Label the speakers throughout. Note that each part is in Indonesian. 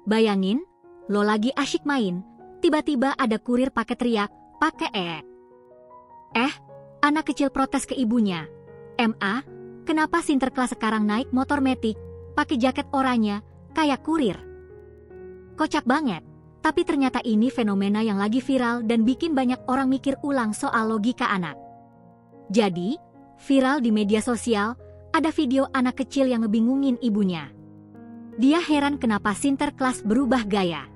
Speaker 1: Bayangin, lo lagi asyik main, tiba-tiba ada kurir pakai teriak, pakai anak kecil protes ke ibunya. "Ma, kenapa Sinterklas sekarang naik motor metik, pakai jaket oranye, kayak kurir?" Kocak banget, tapi ternyata ini fenomena yang lagi viral dan bikin banyak orang mikir ulang soal logika anak. Jadi, viral di media sosial, ada video anak kecil yang ngebingungin ibunya. Dia heran kenapa Sinterklas berubah gaya.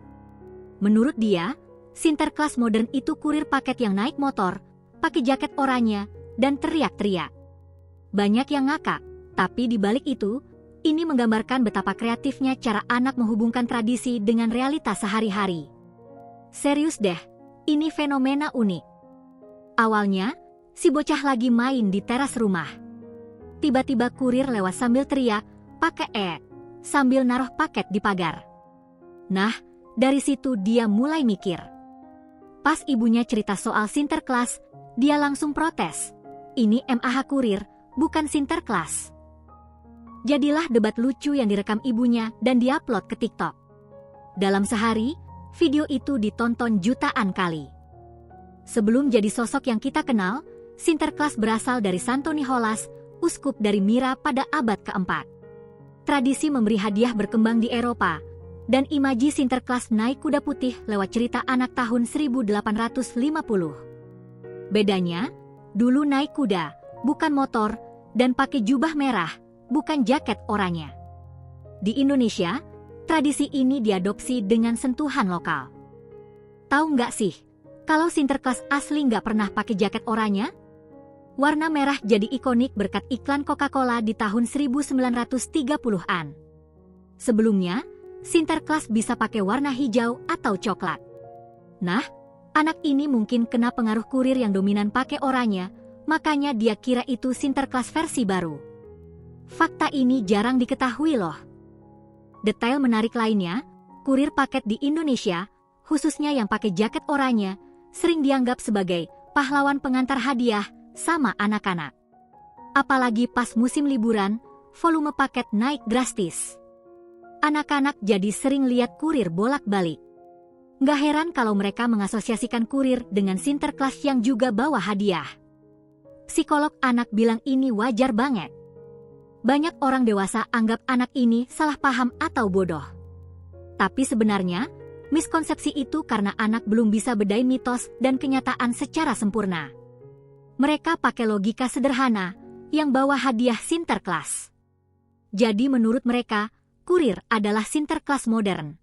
Speaker 1: Menurut dia, Sinterklas modern itu kurir paket yang naik motor, pakai jaket oranye, dan teriak-teriak. Banyak yang ngakak, tapi di balik itu, ini menggambarkan betapa kreatifnya cara anak menghubungkan tradisi dengan realitas sehari-hari. Serius deh, ini fenomena unik. Awalnya, si bocah lagi main di teras rumah. Tiba-tiba kurir lewat sambil teriak, pakai sambil naruh paket di pagar. Nah, dari situ dia mulai mikir. Pas ibunya cerita soal Sinterklas, dia langsung protes. Ini MAH kurir, bukan Sinterklas. Jadilah debat lucu yang direkam ibunya dan diupload ke TikTok. Dalam sehari, video itu ditonton jutaan kali. Sebelum jadi sosok yang kita kenal, Sinterklas berasal dari Santo Nicholas, uskup dari Myra pada abad keempat. Tradisi memberi hadiah berkembang di Eropa, dan imaji Sinterklas naik kuda putih lewat cerita anak tahun 1850. Bedanya, dulu naik kuda, bukan motor, dan pakai jubah merah, bukan jaket oranye. Di Indonesia, tradisi ini diadopsi dengan sentuhan lokal. Tahu nggak sih, kalau Sinterklas asli nggak pernah pakai jaket oranye? Warna merah jadi ikonik berkat iklan Coca-Cola di tahun 1930-an. Sebelumnya, Sinterklas bisa pakai warna hijau atau coklat. Nah, anak ini mungkin kena pengaruh kurir yang dominan pakai oranye, makanya dia kira itu Sinterklas versi baru. Fakta ini jarang diketahui loh. Detail menarik lainnya, kurir paket di Indonesia, khususnya yang pakai jaket oranye, sering dianggap sebagai pahlawan pengantar hadiah sama anak-anak. Apalagi pas musim liburan, volume paket naik drastis. Anak-anak jadi sering lihat kurir bolak-balik. Nggak heran kalau mereka mengasosiasikan kurir dengan Sinterklas yang juga bawa hadiah. Psikolog anak bilang ini wajar banget. Banyak orang dewasa anggap anak ini salah paham atau bodoh. Tapi sebenarnya, miskonsepsi itu karena anak belum bisa bedain mitos dan kenyataan secara sempurna. Mereka pakai logika sederhana yang bawa hadiah Sinterklas. Jadi menurut mereka, kurir adalah Sinterklas modern.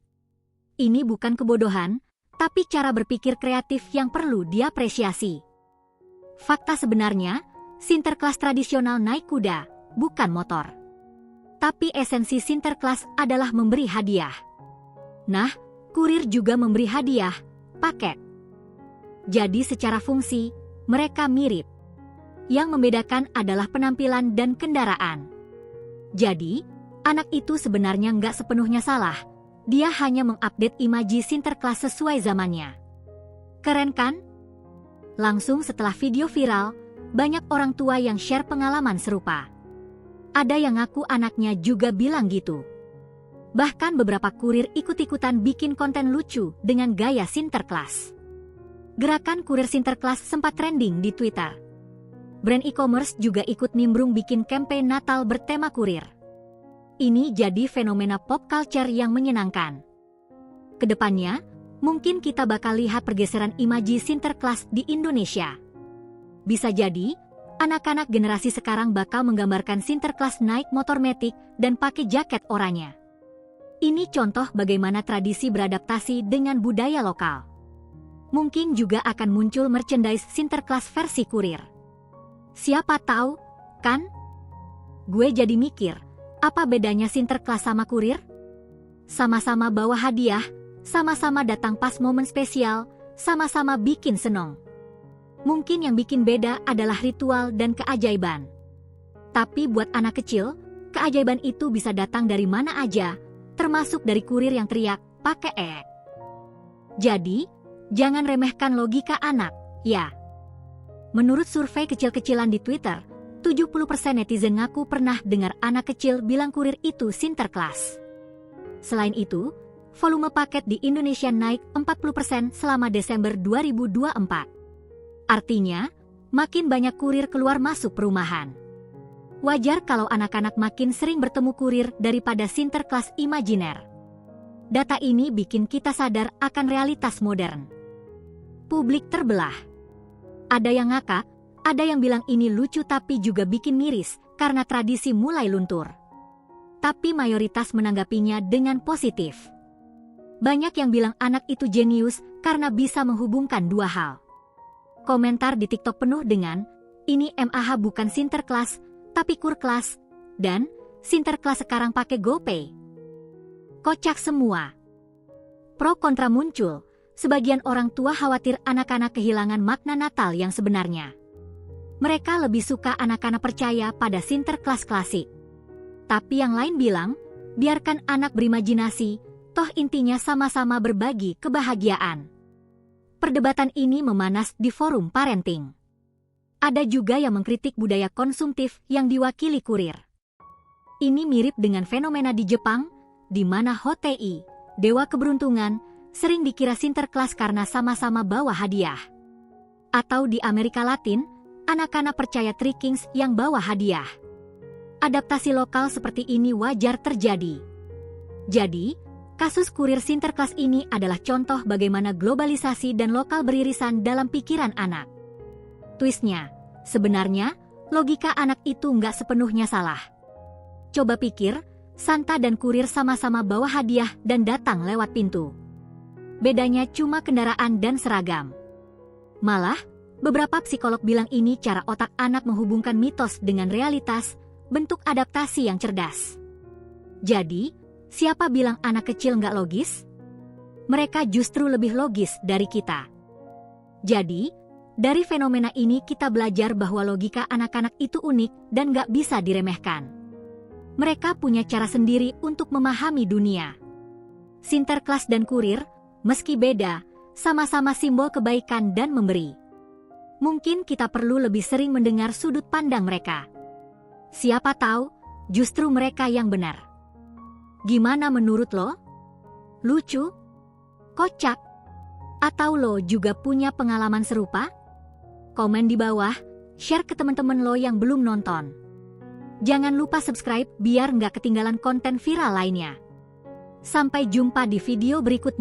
Speaker 1: Ini bukan kebodohan, tapi cara berpikir kreatif yang perlu diapresiasi. Fakta sebenarnya, Sinterklas tradisional naik kuda, bukan motor. Tapi esensi Sinterklas adalah memberi hadiah. Nah, kurir juga memberi hadiah, paket. Jadi secara fungsi, mereka mirip. Yang membedakan adalah penampilan dan kendaraan. Jadi, anak itu sebenarnya nggak sepenuhnya salah. Dia hanya mengupdate imaji Sinterklas sesuai zamannya. Keren kan? Langsung setelah video viral, banyak orang tua yang share pengalaman serupa. Ada yang ngaku anaknya juga bilang gitu. Bahkan beberapa kurir ikut-ikutan bikin konten lucu dengan gaya Sinterklas. Gerakan kurir Sinterklas sempat trending di Twitter. Brand e-commerce juga ikut nimbrung bikin campaign Natal bertema kurir. Ini jadi fenomena pop culture yang menyenangkan. Kedepannya, mungkin kita bakal lihat pergeseran imaji Sinterklas di Indonesia. Bisa jadi, anak-anak generasi sekarang bakal menggambarkan Sinterklas naik motor metik dan pakai jaket oranye. Ini contoh bagaimana tradisi beradaptasi dengan budaya lokal. Mungkin juga akan muncul merchandise Sinterklas versi kurir. Siapa tahu, kan? Gue jadi mikir, apa bedanya Sinterklas sama kurir? Sama-sama bawa hadiah, sama-sama datang pas momen spesial, sama-sama bikin senong. Mungkin yang bikin beda adalah ritual dan keajaiban. Tapi buat anak kecil, keajaiban itu bisa datang dari mana aja, termasuk dari kurir yang teriak, pakai Jadi, jangan remehkan logika anak, ya. Menurut survei kecil-kecilan di Twitter, 70% netizen ngaku pernah dengar anak kecil bilang kurir itu Sinterklas. Selain itu, volume paket di Indonesia naik 40% selama Desember 2024. Artinya, makin banyak kurir keluar masuk perumahan. Wajar kalau anak-anak makin sering bertemu kurir daripada Sinterklas imajiner. Data ini bikin kita sadar akan realitas modern. Publik terbelah. Ada yang ngakak, ada yang bilang ini lucu tapi juga bikin miris karena tradisi mulai luntur. Tapi mayoritas menanggapinya dengan positif. Banyak yang bilang anak itu jenius karena bisa menghubungkan dua hal. Komentar di TikTok penuh dengan, ini MAH bukan Sinterklas, tapi Kurklas, dan Sinterklas sekarang pakai GoPay. Kocak semua. Pro kontra muncul, sebagian orang tua khawatir anak-anak kehilangan makna Natal yang sebenarnya. Mereka lebih suka anak-anak percaya pada Sinterklas klasik. Tapi yang lain bilang, biarkan anak berimajinasi, toh intinya sama-sama berbagi kebahagiaan. Perdebatan ini memanas di forum parenting. Ada juga yang mengkritik budaya konsumtif yang diwakili kurir. Ini mirip dengan fenomena di Jepang, di mana Hotei, dewa keberuntungan, sering dikira Sinterklas karena sama-sama bawa hadiah. Atau di Amerika Latin, anak-anak percaya Three Kings yang bawa hadiah. Adaptasi lokal seperti ini wajar terjadi. Jadi, kasus kurir Sinterklas ini adalah contoh bagaimana globalisasi dan lokal beririsan dalam pikiran anak. Twistnya, sebenarnya, logika anak itu nggak sepenuhnya salah. Coba pikir, Santa dan kurir sama-sama bawa hadiah dan datang lewat pintu. Bedanya cuma kendaraan dan seragam. Malah, beberapa psikolog bilang ini cara otak anak menghubungkan mitos dengan realitas, bentuk adaptasi yang cerdas. Jadi, siapa bilang anak kecil nggak logis? Mereka justru lebih logis dari kita. Jadi, dari fenomena ini kita belajar bahwa logika anak-anak itu unik dan nggak bisa diremehkan. Mereka punya cara sendiri untuk memahami dunia. Sinterklas dan kurir, meski beda, sama-sama simbol kebaikan dan memberi. Mungkin kita perlu lebih sering mendengar sudut pandang mereka. Siapa tahu, justru mereka yang benar. Gimana menurut lo? Lucu? Kocak? Atau lo juga punya pengalaman serupa? Komen di bawah, share ke teman-teman lo yang belum nonton. Jangan lupa subscribe biar nggak ketinggalan konten viral lainnya. Sampai jumpa di video berikutnya.